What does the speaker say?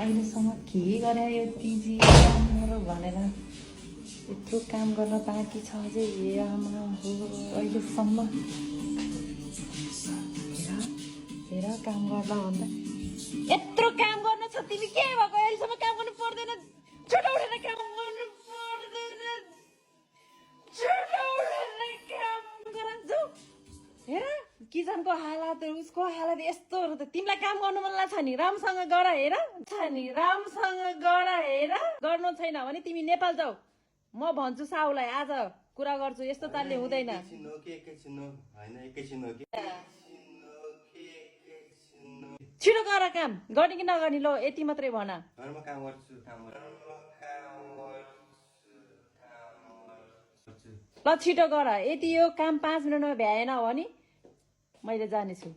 अहिलेसम्म के गरे यो दिदी राम्रो भनेर यत्रो काम गर्न बाँकी छ अझै ए आमा हो अहिलेसम्म हेर काम गर्दा भन्दा यत्रो काम गर्नु छ तिमी के भएको अहिलेसम्म काम गर्नु पर्दैन छिटो उठेर काम गर्नु पर्दैन छिटो उठेर काम गर जाऊ हेर किचनको हालत उसको हालत यस्तो हो त तिमीलाई काम गर्नु मन लाग्छ नि राम्रोसँग गर हेर गर्नु छैन भने तिमी नेपाल जाऊ म भन्छु साउलाई आज कुरा गर्छु यस्तो तालले हुँदैन छिटो गर काम गर्ने कि नगर्ने लो यति मात्रै भन ल छिटो गर यदि यो काम 5 मिनटमा भ्याएन भने मैले जानेछु